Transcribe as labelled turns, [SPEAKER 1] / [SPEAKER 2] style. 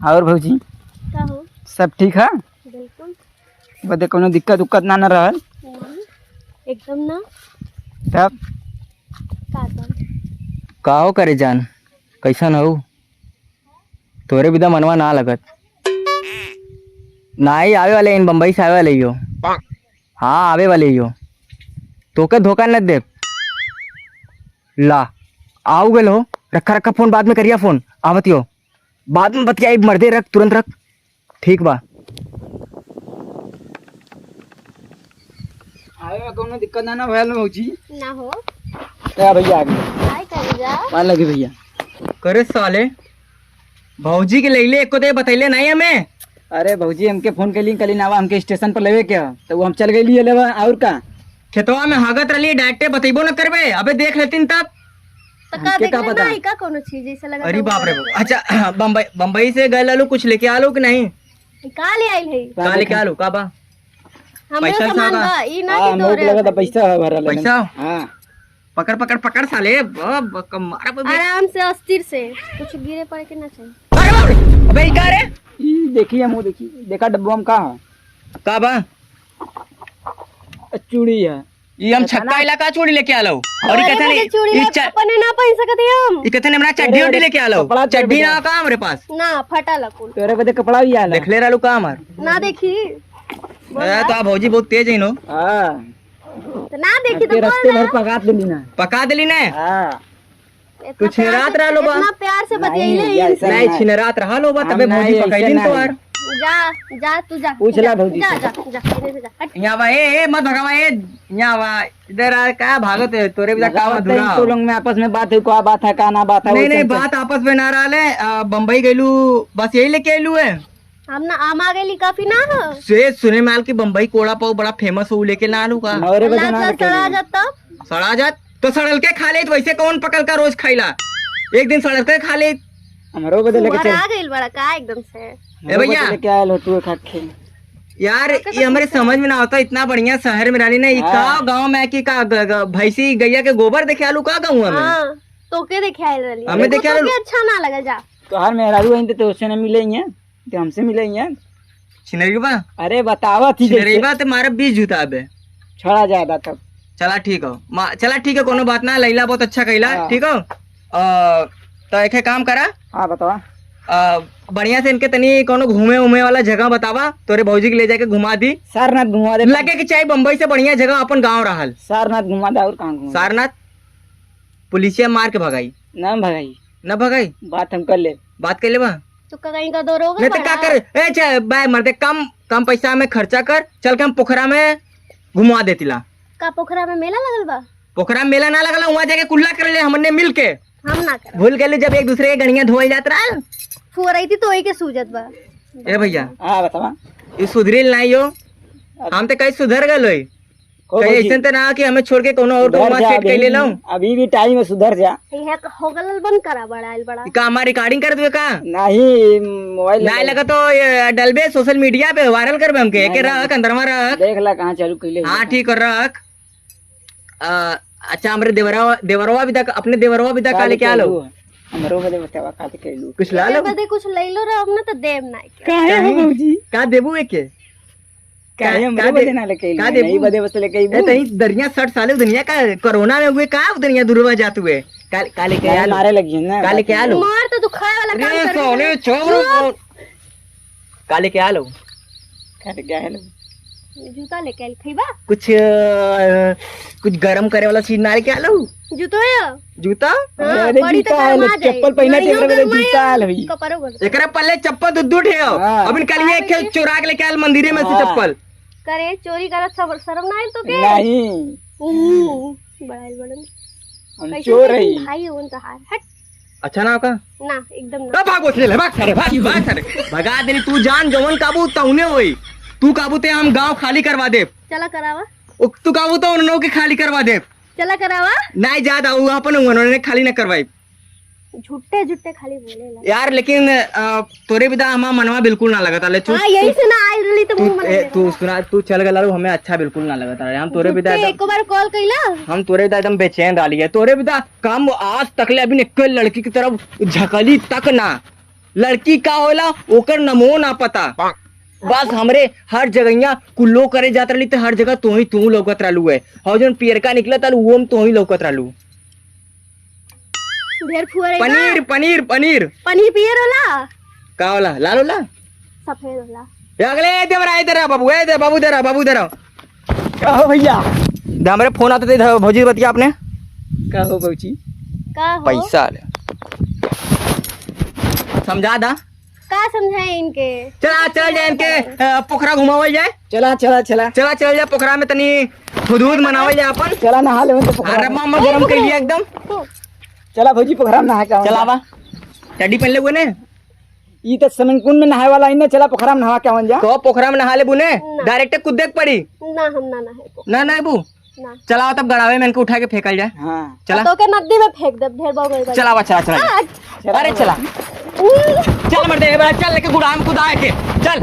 [SPEAKER 1] और भौजी
[SPEAKER 2] का हो?
[SPEAKER 1] सब ठीक है?
[SPEAKER 2] बिल्कुल
[SPEAKER 1] बदे कोनो दिक्कत उक्कत ना रहल?
[SPEAKER 2] नहीं, एकदम ना।
[SPEAKER 1] तब
[SPEAKER 2] का कर?
[SPEAKER 3] का हो करे जान, कैसन हो? तोरे बिदा मनवा ना लगत। नहीं आवे वाले इन बम्बई से आवे वाले हो। हाँ आवे वाले हो, तोके धोखा न दे। ला आओ गेल हो, रखा रखा फोन, बाद में करिया फोन। आवत हो बाद में बतियाई, मर्दे रख, तुरंत रख। ठीक बा।
[SPEAKER 1] आवे कोनो दिक्कत ना भयल भौजी?
[SPEAKER 2] ना हो।
[SPEAKER 1] क्या भैया आ गए?
[SPEAKER 2] काय करे जा?
[SPEAKER 1] मान लगे भैया।
[SPEAKER 3] करे साले, भौजी के लैले एको दे बतैले नहीं हमें।
[SPEAKER 1] अरे भौजी हमके फोन कैली कली ना हमके स्टेशन पर लेवे क्या, तो वो हम चल गए लिए लेवा। और का
[SPEAKER 3] खेतवा में हागत रही, डायरेक्टे बतैबो न करबे। अबे देख लेतीन तब।
[SPEAKER 2] तो का
[SPEAKER 1] हमके
[SPEAKER 2] देख
[SPEAKER 1] का
[SPEAKER 2] लेना
[SPEAKER 1] पता?
[SPEAKER 2] है का कोनो चीज जैसे लगा।
[SPEAKER 3] अरे बाप रे। अच्छा बम्बई बम्बई से गए लालू, कुछ लेके आलो कि नहीं?
[SPEAKER 2] का ले आइल है?
[SPEAKER 3] का लेके आलो? का बा?
[SPEAKER 2] हमरो
[SPEAKER 3] पैसा
[SPEAKER 2] सामान
[SPEAKER 3] का?
[SPEAKER 2] बा ई ना
[SPEAKER 1] हां
[SPEAKER 2] कि
[SPEAKER 1] मोक
[SPEAKER 2] तोरे।
[SPEAKER 1] लगा था पैसा भरल।
[SPEAKER 3] पैसा?
[SPEAKER 1] हां
[SPEAKER 3] पकड़ पकड़ पकड़ साले।
[SPEAKER 2] आराम से अस्थिर से, कुछ गिरे पड़े के ना चाहिए।
[SPEAKER 3] अबे ई का रे?
[SPEAKER 1] ई देखिए मुंह देखिए, देखा डब्बा में का है?
[SPEAKER 3] का बा?
[SPEAKER 1] चूड़ी है।
[SPEAKER 3] ई हम छक्का इलाका चूड़ी लेके आलो। और ई
[SPEAKER 2] अरे
[SPEAKER 3] कहते
[SPEAKER 2] मुझे चूड़ी
[SPEAKER 3] नहीं,
[SPEAKER 2] ले अपने ना पहन सकते हम।
[SPEAKER 3] ई कहते हमरा चड्डी उड्डी लेके आलो।
[SPEAKER 1] कपड़ा दे
[SPEAKER 3] चड्डी
[SPEAKER 1] बेटा।
[SPEAKER 3] ना का हमरे पास।
[SPEAKER 2] ना फटा लकुल
[SPEAKER 1] तेरे बदे कपड़ा भी आला।
[SPEAKER 3] देख ले रहलू का हमर।
[SPEAKER 2] ना देखी
[SPEAKER 3] तो आ भौजी बहुत तेज है नो।
[SPEAKER 1] हां
[SPEAKER 2] तो ना देखी तो
[SPEAKER 1] के
[SPEAKER 2] बोल
[SPEAKER 1] रास्ते
[SPEAKER 2] ना।
[SPEAKER 1] भर पकात लेली ना।
[SPEAKER 3] पका देली ने।
[SPEAKER 1] हां
[SPEAKER 2] इतना
[SPEAKER 3] तू छिनरात
[SPEAKER 2] प्यार से-
[SPEAKER 3] रहलो बा।
[SPEAKER 2] इतना प्यार से बतियाइले
[SPEAKER 1] नहीं,
[SPEAKER 2] ही।
[SPEAKER 1] ऐसा
[SPEAKER 3] नहीं छिनरात रहा लो बा,
[SPEAKER 1] हम
[SPEAKER 3] तबे
[SPEAKER 1] नहीं,
[SPEAKER 3] भौजी
[SPEAKER 1] ऐसा
[SPEAKER 3] पकैलिन
[SPEAKER 1] नहीं।
[SPEAKER 3] तोर।
[SPEAKER 2] जा जा तू जा।
[SPEAKER 1] पूछ ला भौजी
[SPEAKER 2] जा
[SPEAKER 1] से।
[SPEAKER 2] जा जा इधर से जा हट।
[SPEAKER 3] यहाँ बा ए मत भगावा ए। यहाँ बा इधर आ, का भागत है तोरे बिना का अधूरा।
[SPEAKER 1] तो लोग में आपस में बात है, क्या बात है का ना बात है।
[SPEAKER 3] नहीं नहीं बात आपस में ना रहा। बम्बई गईलू बस यही लेके आईलू है।
[SPEAKER 2] हम ना आम आ गई काफी ना हो।
[SPEAKER 3] से सुने में आल की बम्बई कोड़ा पाव बड़ा फेमस हो, लेके ना आलू का।
[SPEAKER 1] नवरे बजे
[SPEAKER 2] अल्लाह
[SPEAKER 1] ना
[SPEAKER 2] का
[SPEAKER 1] रखे
[SPEAKER 2] सड़ा जाता।
[SPEAKER 3] सड़ा जात तो सड़ल के खा ले, तो वैसे कौन पकड़ का रोज खाइला? एक दिन सड़ल के खा ले।
[SPEAKER 1] हमरो बदे लेके चल।
[SPEAKER 2] आ गई बड़ा का एकदम से।
[SPEAKER 3] ए भैया
[SPEAKER 1] लेके आयल हो तू खा के।
[SPEAKER 3] यार ये हमारे समझ में ना आता, इतना बढ़िया शहर में रहनी नहीं। का गाँव में की का भैंसी गैया के गोबर देखे आलू का गाँव में।
[SPEAKER 2] हाँ तो के देखे आइल रही।
[SPEAKER 3] हमें देखे आइल।
[SPEAKER 2] अच्छा ना लगा जा।
[SPEAKER 1] तो हर मेहरारू आइन तो उससे न मिले हैं, तो हमसे मिले हैं।
[SPEAKER 3] छिनरीबा
[SPEAKER 1] अरे बतावा थी
[SPEAKER 3] छिनरीबा तो मारा 20 जूता अबे।
[SPEAKER 1] छोड़ा ज्यादा तब।
[SPEAKER 3] चला ठीक हो चला ठीक है, कोनो बात ना। लैला बहुत अच्छा कहला।
[SPEAKER 1] हाँ।
[SPEAKER 3] ठीक हो तो एक काम करा,
[SPEAKER 1] हाँ बतावा।
[SPEAKER 3] बढ़िया से इनके तनी कोनो घूमे उमे वाला जगह बतावा, तोरे भौजी के ले जाके घुमा दी।
[SPEAKER 1] सारनाथ घुमा दे।
[SPEAKER 3] लगे कि चाहे बम्बई से बढ़िया जगह अपन गाँव रहल।
[SPEAKER 1] सारनाथ घुमा दे। और कहाँ घुमा?
[SPEAKER 3] सारनाथ पुलिसिया मार के भगाई
[SPEAKER 1] ना भगाई,
[SPEAKER 3] न भगाई।
[SPEAKER 1] बात हम कर ले।
[SPEAKER 3] बात कर ले बा।
[SPEAKER 2] तो कहीं का दौर होगा।
[SPEAKER 3] नहीं तो क्या कर ए चल बाय मर्दे, कम कम पैसा में खर्चा कर, चल के हम पोखरा में घुमा देतीला।
[SPEAKER 2] का पोखरा में मेला लगल बा?
[SPEAKER 3] पोखरा में मेला ना लगला, वहाँ जाके कुल्ला कर ले हमने मिल के।
[SPEAKER 2] हम ना कर।
[SPEAKER 3] भूल गए जब एक दूसरे के गड़िया धोल जात रहा।
[SPEAKER 2] फुरई थी तो वही के सूजत बा।
[SPEAKER 3] ए भैया
[SPEAKER 1] हाँ बतावा।
[SPEAKER 3] ये सुधरिल नहीं हो, हम तो कहीं सुधर गए। कहीं ऐसा तो ना कि हमें छोड़ के कोनो और
[SPEAKER 1] सुधर
[SPEAKER 3] गाँव
[SPEAKER 1] जा,
[SPEAKER 3] सेट कर ले लाऊं।
[SPEAKER 1] अभी भी टाइम है, सुधर जा।
[SPEAKER 2] ये हो गलल बंद करा बड़ा आइल बड़ा।
[SPEAKER 3] का हमारी रिकॉर्डिंग कर दे का?
[SPEAKER 1] नहीं मोबाइल
[SPEAKER 3] ना लगा तो ये डलबे सोशल मीडिया पे वायरल करबे हमके। एक रख अंदर में रख।
[SPEAKER 1] देख ला कहाँ चालू कैले।
[SPEAKER 3] हाँ ठीक है रख। अच्छा हमारे देवरवा भी तक, अपने देवरवा भी तक लेके आ लो।
[SPEAKER 1] हमरो बदे बतावा का कैलू।
[SPEAKER 3] कुछ ला लो।
[SPEAKER 2] बदे कुछ ले लो रहा ना तो देव ना के।
[SPEAKER 1] काहे हो भौजी?
[SPEAKER 3] का देबू एक के?
[SPEAKER 1] काहे हमरो बदे ना लेके
[SPEAKER 3] का
[SPEAKER 1] आइलू?
[SPEAKER 3] देबू?
[SPEAKER 1] नहीं बदे बस लेके
[SPEAKER 3] ए
[SPEAKER 1] आइबू।
[SPEAKER 3] तही दरिया 60 साल दुनिया का कोरोना में हुए का दुनिया दुर्वा जात हुए। काले के आ लो।
[SPEAKER 1] मारे लगी ना।
[SPEAKER 3] काले के आ लो।
[SPEAKER 2] मार तो तू खाए वाला काम
[SPEAKER 3] अरे
[SPEAKER 2] कर।
[SPEAKER 3] सोने छोड़। काले के आ लो।
[SPEAKER 1] काले क्या है?
[SPEAKER 2] जूता लेके आइल खइबा?
[SPEAKER 3] कुछ गरम करे वाला चीज नारे के आ लो।
[SPEAKER 2] जूतो है?
[SPEAKER 3] जूता
[SPEAKER 1] अरे
[SPEAKER 2] बड़ी
[SPEAKER 1] जूता
[SPEAKER 2] तो
[SPEAKER 1] है,
[SPEAKER 2] गरमा जाए।
[SPEAKER 1] चप्पल पहना
[SPEAKER 2] गाड़ियों
[SPEAKER 1] तेरे बदे
[SPEAKER 2] गरमा
[SPEAKER 1] जूता
[SPEAKER 2] है।
[SPEAKER 1] आल हुई।
[SPEAKER 2] कपड़ों गरमा।
[SPEAKER 3] एकरा पल्ले चप्पल दुद्दू ठे हो।
[SPEAKER 1] हाँ।
[SPEAKER 3] अब कल एक खेल चुरा के लेके आल मंदिरे में से
[SPEAKER 1] हाँ।
[SPEAKER 3] चप्पल।
[SPEAKER 2] करे चोरी करत सब शर्म ना आइल तो के?
[SPEAKER 1] नहीं
[SPEAKER 2] बड़ा आइल बड़न।
[SPEAKER 1] हम
[SPEAKER 2] कैसे
[SPEAKER 1] चोर
[SPEAKER 2] कैसे
[SPEAKER 1] है।
[SPEAKER 2] भाई होन तो हार हट
[SPEAKER 3] अच्छा ना का?
[SPEAKER 2] ना एकदम ना।
[SPEAKER 3] भाग बोल ले भाग सारे भाग सारे भगा देनी। तू जान जवन काबू तौने होई। तू काबू ते हम गांव खाली करवा दे।
[SPEAKER 2] चला करावा।
[SPEAKER 3] तू काबू तो उन्होंने के खाली करवा दे।
[SPEAKER 2] चला करावा।
[SPEAKER 3] नहीं ज्यादा वो अपन उन्होंने खाली न करवाई।
[SPEAKER 2] झूठे झूठे खाली बोलेला।
[SPEAKER 3] यार लेकिन तोरे बिदा हमारा मनवा बिल्कुल ना लगता ले।
[SPEAKER 2] हाँ यही से ना आइल रही तो मुंह में
[SPEAKER 3] तू सुना, तू चल गला हमें अच्छा बिल्कुल ना लगता। हम तोरे बिदा
[SPEAKER 2] एक बार कॉल कइला।
[SPEAKER 3] हम तोरे बिदा एकदम बेचैन डाली है। तोरे बिदा काम आज तक ले अभी एक लड़की की तरफ झकली तक ना। लड़की का होला ओकर नमो ना पता। बस हमरे हर जगह कुल्लो करे जात रही तो हर जगह तू लौकत रहलू है। और जौन पियरका निकलत रहलू वो में तू ही लौकत रहलू।
[SPEAKER 2] ढेर फुअरे
[SPEAKER 3] पनीर पनीर पनीर
[SPEAKER 2] पनीर पियर होला
[SPEAKER 3] का होला? लाल होला?
[SPEAKER 2] सफेद होला।
[SPEAKER 3] ये अगले दे बरा इधर आ बाबू, ए दे बाबू, दे रहा बाबू, दे रहा।
[SPEAKER 1] का हो भैया?
[SPEAKER 3] दे हमरे फोन आते थे भौजी बतिया आपने
[SPEAKER 1] का हो बौची?
[SPEAKER 2] का हो?
[SPEAKER 3] पैसा ले समझा दा।
[SPEAKER 2] का समझाए इनके?
[SPEAKER 3] चला चल जाए इनके पोखरा घुमावल जाए।
[SPEAKER 1] चला चला चला
[SPEAKER 3] चला चल जाए पोखरा में तनी खुदूद मनावल जाए अपन।
[SPEAKER 1] चला नहा ले तो पोखरा
[SPEAKER 3] अरे
[SPEAKER 1] में।
[SPEAKER 3] मामा गरम कर लिया एकदम।
[SPEAKER 1] चला भौजी पोखरा में नहा के
[SPEAKER 3] चला बा टड्डी पहन ले बुने
[SPEAKER 1] ई तो स्विमिंग पूल में नहाए वाला इन्ने। चला पोखरा में नहा के आवन जा।
[SPEAKER 3] तो पोखरा में नहा ले बुने डायरेक्ट कूद देख पड़ी
[SPEAKER 2] ना हम ना नहाए को
[SPEAKER 3] ना ना बू।
[SPEAKER 2] ना।
[SPEAKER 3] चला तब गड़ावे में इनको उठा के फेंकल जाए।
[SPEAKER 1] हाँ
[SPEAKER 3] चला
[SPEAKER 2] तो के नदी में फेंक दे। ढेर बहु गई।
[SPEAKER 3] चला बा चला चला। अरे चला चल मर दे चल लेके गुड़ाम कूदा के चल।